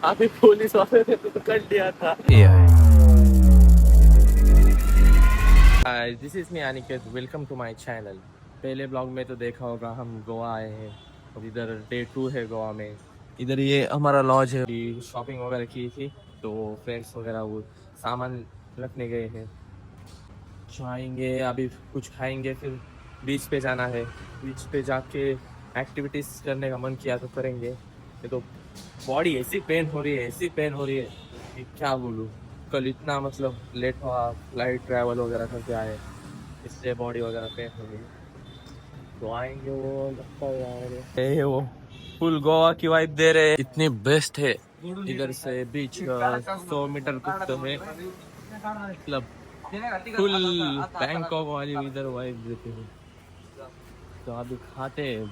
अभी पुलिस वाले ने तो पकड़ लिया था। This is me Aniket, welcome to my channel. पहले ब्लॉग में तो देखा होगा हम गोवा आए हैं और इधर डे 2 है गोवा में। इधर ये हमारा लॉज है। शॉपिंग वगैरह की थी तो फ्रेंड्स वगैरह वो सामान रखने गए हैं। जाएंगे अभी, कुछ खाएंगे, फिर बीच पे जाना है। बीच पे जाके एक्टिविटीज करने का मन किया तो करेंगे। ये तो बॉडी ऐसी पेन हो रही है, ऐसी पेन हो रही है कि क्या बोलूँ। कल इतना मतलब लेट हुआ, फ्लाइट ट्रैवल वगैरह करके आए, इससे बॉडी वगैरह पेन हो रही है। तो आएंगे वो लगता है यार। वो फुल गोवा की वाइब दे रहे हैं, इतनी बेस्ट है। इधर से बीच 100 मीटर कुछ तो है, मतलब फुल बैंकॉक वाली इधर वाइब देते हैं। तो अभी खाते हैं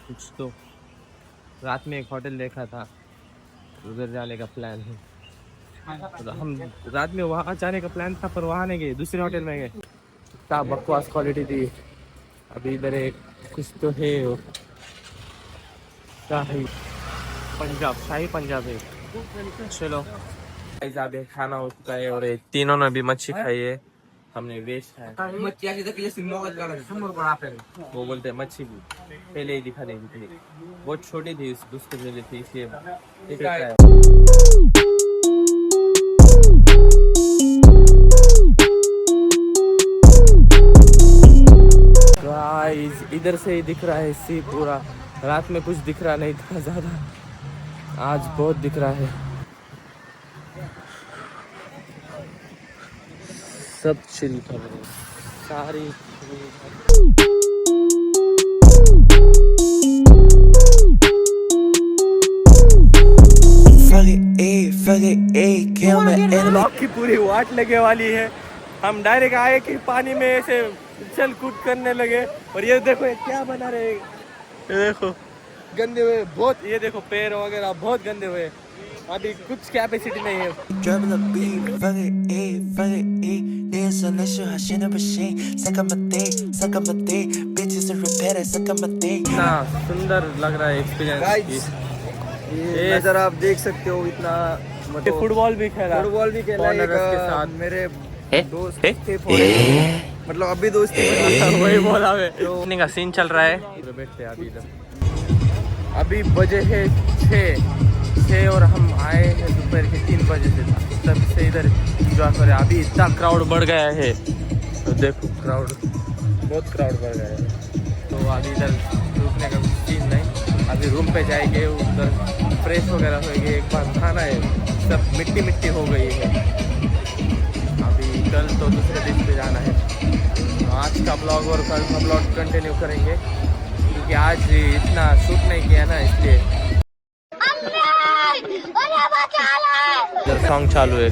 कुछ तो। रात में एक होटल देखा था, उधर जाने का प्लान है। तो हम रात में वहाँ जाने का प्लान था पर वहाँ नहीं गए, दूसरे होटल में गए। क्या बकवास क्वालिटी थी। अभी इधर एक कुछ तो है, क्या है, पंजाब, शाही पंजाब है। चलो अभी खाना हो चुका है और ये तीनों ने भी मच्छी खाई है। हमने वेज खाया। वो बोलते हैं मच्छी भी पहले ही दिखा देंगे थी, बहुत छोटी थी, उसके लिए थी इसलिए। गाइस इधर से ही दिख रहा है सी पूरा। रात में कुछ दिख रहा नहीं था ज्यादा, आज बहुत दिख रहा है। सब चिल कर रहे हैं सारी। ब्लॉक की पूरी वाट लगे वाली है। हम डायरेक्ट आए कि पानी में ऐसे चल कूद करने लगे और ये देखो ये क्या बना रहे हैं। ये देखो गंदे हुए बहुत, ये देखो पैर वगैरह बहुत गंदे हुए। अभी कुछ कैपेसिटी नहीं है। इतना सुंदर लग रहा है एक्सपीरियंस। ये नज़ारा आप देख सकते हो, इतना मतलब फुटबॉल भी खेला, फुटबॉल भी खेला के साथ। मेरे दोस्त थे मतलब अभी दोस्ती वही बोला है। तो का सीन चल रहा है। बैठते हैं अभी इधर। अभी बजे है 6 और हम आए हैं दोपहर के 3 बजे से, तब से इधर एंजॉय करें। अभी इतना क्राउड बढ़ गया है, तो देखो क्राउड, बहुत क्राउड बढ़ गया है। तो अभी इधर रुकने का कुछ सीन नहीं। अभी रूम पे जाएंगे, उधर फ्रेश वगैरह होएंगे, एक बार खाना है, सब मिट्टी मिट्टी हो गई है। अभी कल तो दूसरे दिन पे जाना है। तो आज का ब्लॉग और कल का ब्लॉग कंटिन्यू करेंगे, क्योंकि आज इतना शूट नहीं किया ना, इसलिए। इधर सॉन्ग चालू है।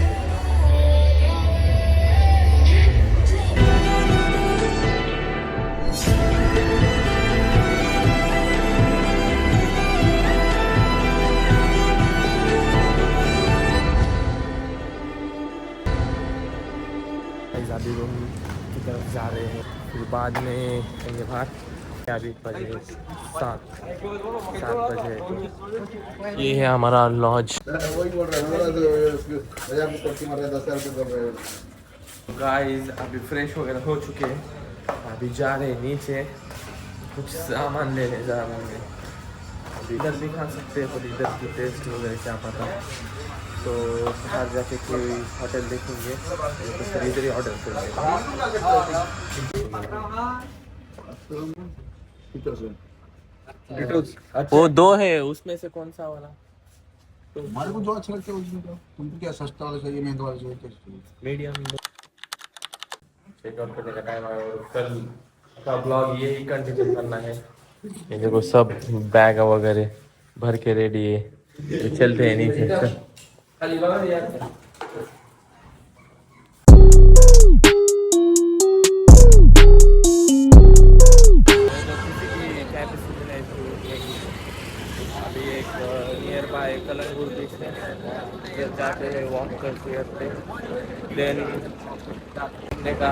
अभी रूम की तरफ जा रहे हैं, फिर बाद में कहेंगे बाहर। अभी बजे 7 बजे। ये है हमारा लॉज। गाइस अभी फ्रेश वगैरह हो चुके हैं, अभी जा रहे हैं नीचे, कुछ सामान लेने जा रहे हैं। अभी इधर भी खा सकते हैं पर इधर की टेस्ट वगैरह क्या पता। तो बाहर जाके कोई होटल देखेंगे तो फिर इधर ही ऑर्डर करेंगे। वो 2 है, उसमें से कौन सा वाला? तो हमारे को जो अच्छा लगता है उसमें तो तुमको क्या सस्ता वाला चाहिए, महंगा वाला चाहिए? मीडियम। चेकआउट करने का टाइम आया और कल का ब्लॉग यही कंटिन्यू करना है। ये देखो सब बैग वगैरह भर के रेडी है, तो चलते हैं नीचे। अभी एक नियर बाय कलंगूर बीच है, फिर जाते हैं वॉक करते करते, देन घूमने का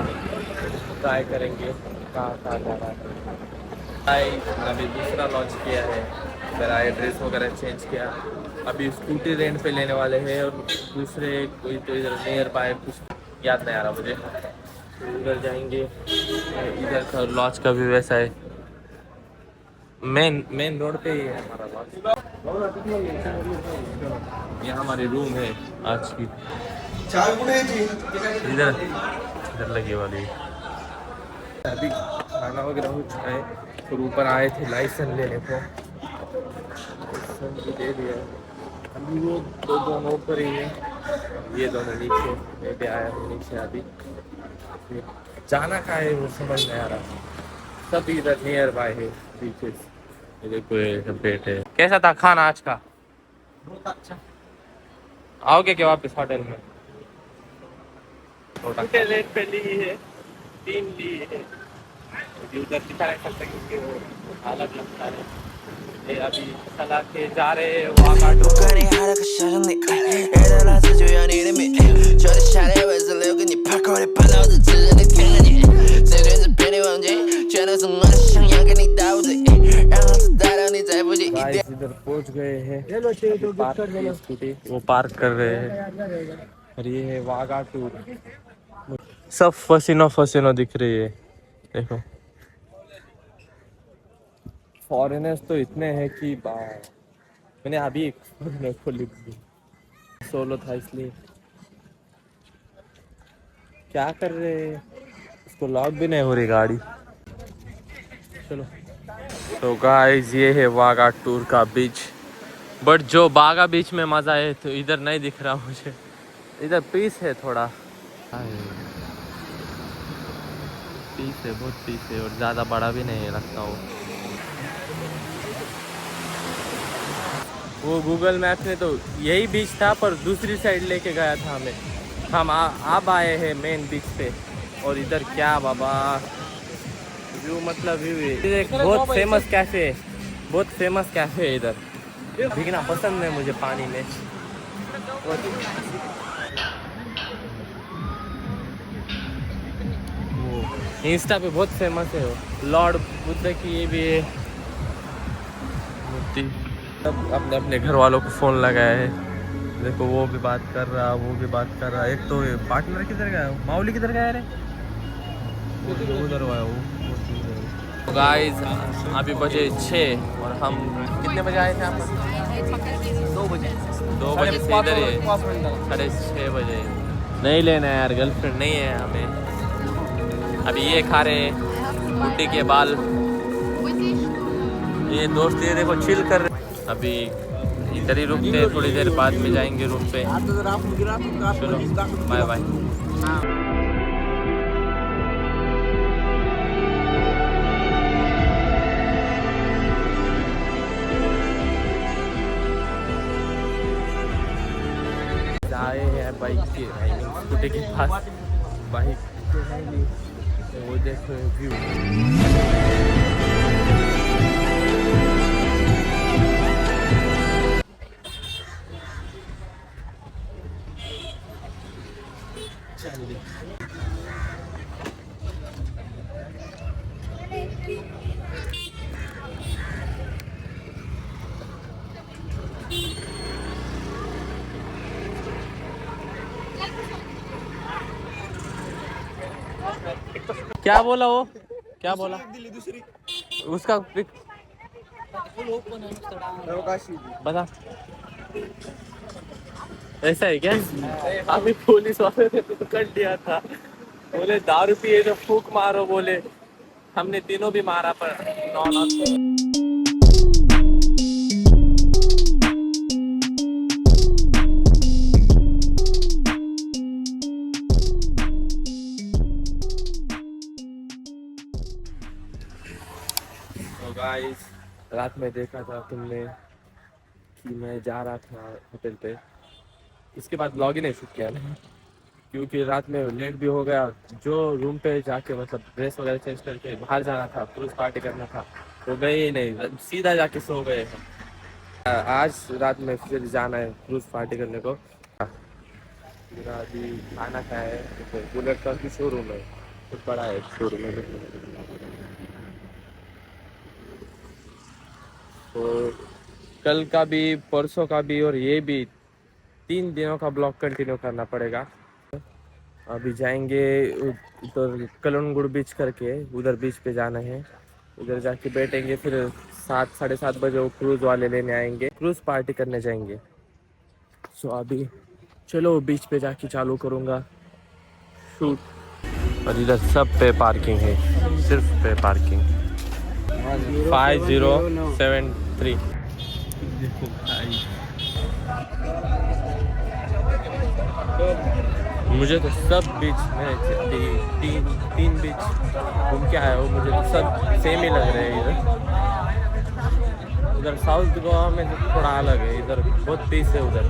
ट्राई करेंगे कहाँ कहाँ जाना है। अभी दूसरा लॉन्च किया है, फिर आए ड्रेस वगैरह चेंज किया, अभी स्कूटी रेंट पे लेने वाले हैं और दूसरे कोई तो इधर नियर बाय कुछ याद नहीं आ रहा मुझे, तो उधर जाएंगे। इधर का लॉज का भी वैसा है, मेन मेन रोड पे ही है हमारा लॉज। ये हमारी रूम है आज की, इधर इधर लगी वाली। अभी खाना वगैरह हो चुका है, फिर ऊपर आए थे लाइसेंस लेने को, लाइसेंस भी दे दिया। अभी वो दो नोट पर ही है, ये दोनों नीचे, मैं भी आया हूँ नीचे। अभी जाना कहाँ है वो समझ नहीं आ रहा, सब इधर नियर बाय है बीचेस। देखो पेट है। कैसा था खाना आज का? बहुत अच्छा। आओगे क्या वापस होटल में? रेट पे ली है, 3 ली है, उधर दिखा रहे सकते क्योंकि वो अलग लगता है। ये अभी चला के जा रहे हैं वहाँ इधर पहुँच गए हैं, स्कूटी वो पार्क कर रहे हैं। और ये है वाघा टूर, सब फसीनो दिख रही है। देखो फॉरेनर्स तो इतने हैं कि मैंने अभी खोली थी, सोलो था इसलिए। क्या कर रहे हैं, इसको लॉक भी नहीं हो रही गाड़ी। चलो तो गाइस ये है वाघा टूर का बीच, बट जो बागा बीच में मज़ा है तो इधर नहीं दिख रहा मुझे। इधर पीस है थोड़ा, पीस है, बहुत पीस है, और ज़्यादा बड़ा भी नहीं है लगता वो गूगल मैप में तो यही बीच था पर दूसरी साइड लेके गया था हमें। हम अब आए हैं मेन बीच पे, और इधर क्या बाबा व्यू, मतलब व्यू है। इधर एक बहुत फेमस कैफ़े है, बहुत फेमस कैफ़े है इधर। भीगना पसंद है मुझे पानी में। इंस्टा पे बहुत फेमस है वो, लॉर्ड बुद्ध की ये भी है मूर्ति। सब अपने अपने घर वालों को फ़ोन लगाया है, देखो वो भी बात कर रहा, वो भी बात कर रहा। एक तो पार्टनर किधर गया, माउली किधर गया रे, उधर आया वो। गाइस अभी बजे 6 और हम कितने बजे आए थे यहाँ पर? 2 बजे से इधर है, 6:30 बजे। नहीं लेना है यार, गर्लफ्रेंड नहीं है हमें। अभी ये खा रहे हैं बुड्ढी के बाल, ये दोस्त ये देखो चिल कर रहे। अभी इधर ही रुकते हैं, थोड़ी देर बाद में जाएंगे रूम पे। चलो बाय बाय। आए हैं बाइक के स्कूटी के पास, बाइक वो देखो व्यू। क्या बोला वो, क्या बोला उसका पिक बता। ऐसा है क्या? अभी पुलिस वाले ने पकड़ लिया था, बोले दारू पिए तो फूक मारो, बोले हमने तीनों भी मारा पर नॉन। तो गाइस रात में देखा था तुमने कि मैं जा रहा था होटल पे, इसके बाद ब्लॉग ही नहीं शूट किया ना, क्योंकि रात में लेट भी हो गया। जो रूम पे जाके मतलब ड्रेस वगैरह चेंज करके बाहर जाना था, क्रूज पार्टी करना था, तो गए ही नहीं, सीधा जाके सो गए। आज रात में फिर जाना है क्रूज पार्टी करने को। मेरा अभी खाना खाया है, तो बुलेट का भी शोरूम है, बहुत बड़ा है शोरूम है। तो कल का भी, परसों का भी और ये भी 3 दिनों का ब्लॉग कंटिन्यू करना पड़ेगा। अभी जाएंगे उधर कलनगुड़ बीच करके, उधर बीच पे जाना है। उधर जाके बैठेंगे, फिर 7-7:30 बजे वो क्रूज वाले लेने आएंगे, क्रूज पार्टी करने जाएंगे। सो अभी चलो बीच पे जाके चालू करूँगा शूट। और इधर सब पे पार्किंग है, सिर्फ पे पार्किंग। 5073। मुझे तो सब बीच में तीन बीच घूम के आया हूँ, मुझे तो सब सेम ही लग रहे हैं इधर। उधर साउथ गोवा में तो थोड़ा अलग है, इधर बहुत पीस है उधर।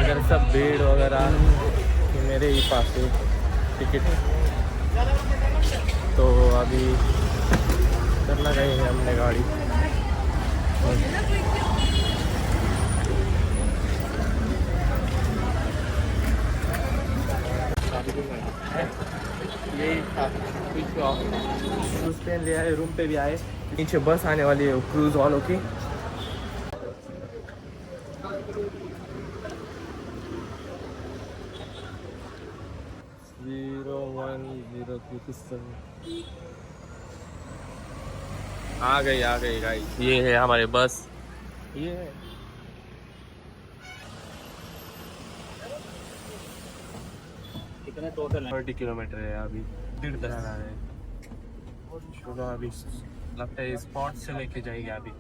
इधर सब भीड़ वगैरह मेरे ही पास है टिकट। तो अभी करना गए हैं हमने गाड़ी। यही था क्रूज पे ले आए, रूम पे भी आए। नीचे बस आने वाली है क्रूज वालों की। आ गई गाइस, ये है हमारे बस। ये है कितने टोटल 30 किलोमीटर है, अभी 1.5 घंटा है। चलो अभी लगता है स्पॉट से लेके जाएंगे। अभी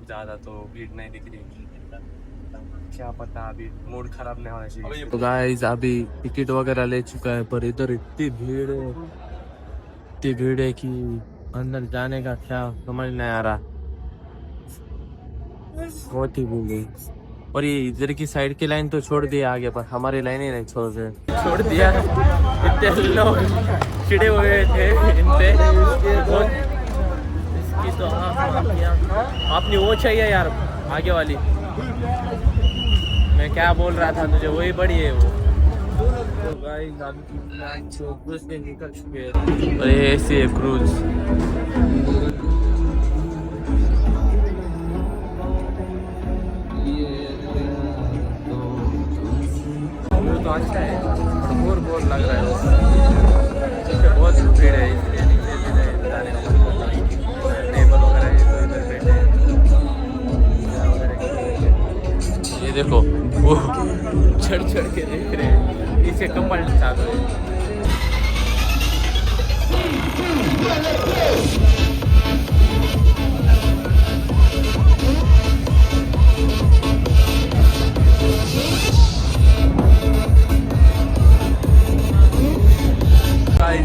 ज़्यादा तो भीड़ नहीं दिख रही, क्या पता अभी मूड खराब नहीं होना चाहिए। तो गाइस अभी टिकट वगैरह ले चुका है, पर इधर इतनी भीड़ है कि अंदर जाने का क्या समझ नहीं आ रहा। बहुत ही भीड़ है। और ये इधर की साइड की लाइन तो छोड़ दिया आगे, पर हमारी लाइन ही नहीं छोड़ दिया। इतने लोग चिड़े हुए थे इन पे बहुत। इसकी तो आपने वो चाहिए यार, आगे वाली। मैं क्या बोल रहा था तुझे, वही बड़ी है वो। तो गाइस क्रूज से निकल चुके हैं। और ये ऐसी है क्रूज। तो अच्छा है, बोर लग रहा है, बहुत भीड़ है, इसलिए नीचे जाने का मन कर रहा है। टेबल वगैरह है तो इधर बैठे हैं। ये देखो वो चढ़ के देख रहे हैं, नीचे कपल चालू है।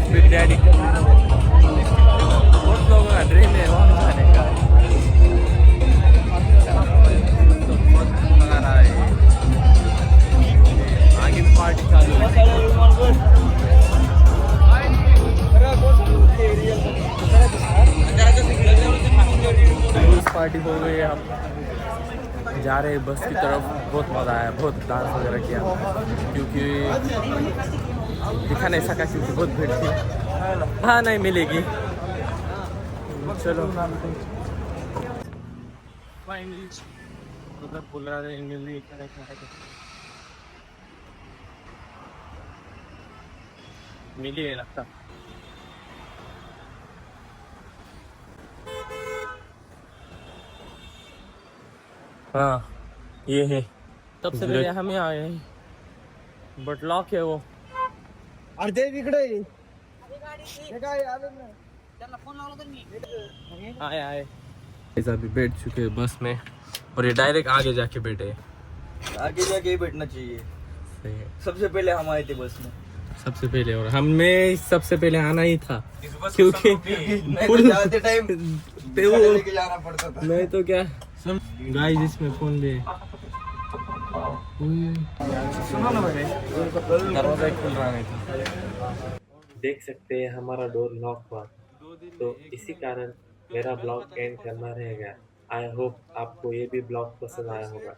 बिग डैडी बहुत लोगों का ड्रीम है वहाँ जाने का। तो बहुत लगा रहा है, आगे पार्टी चालू है। पार्टी हो गई, हम जा रहे हैं बस की तरफ। बहुत मज़ा आया, बहुत डांस वगैरह किया, क्योंकि दिखा नहीं सका क्योंकि बहुत भीड़ थी। हाँ नहीं मिलेगी, चलो। मिली है लगता। हाँ ये है, सबसे पहले हम यहाँ आए हैं, बट लॉक है वो। अर्धे इकडे आए अभी बैठ चुके हैं बस में, और ये डायरेक्ट आगे जाके बैठे। आगे जाके ही बैठना चाहिए। सही है। सबसे पहले हम आए थे बस में, सबसे पहले, और हमें सबसे पहले आना ही था, क्योंकि जाते टाइम लेके जाना पड़ता था। नहीं तो क्या। गाइस इसमें फोन ले, सुनो ना भाई, दरवाजा खुल रहा नहीं था। देख सकते हैं हमारा डोर लॉक हुआ, तो इसी कारण मेरा ब्लॉग एंड करना रहेगा। आई होप आपको ये भी ब्लॉग पसंद आया होगा।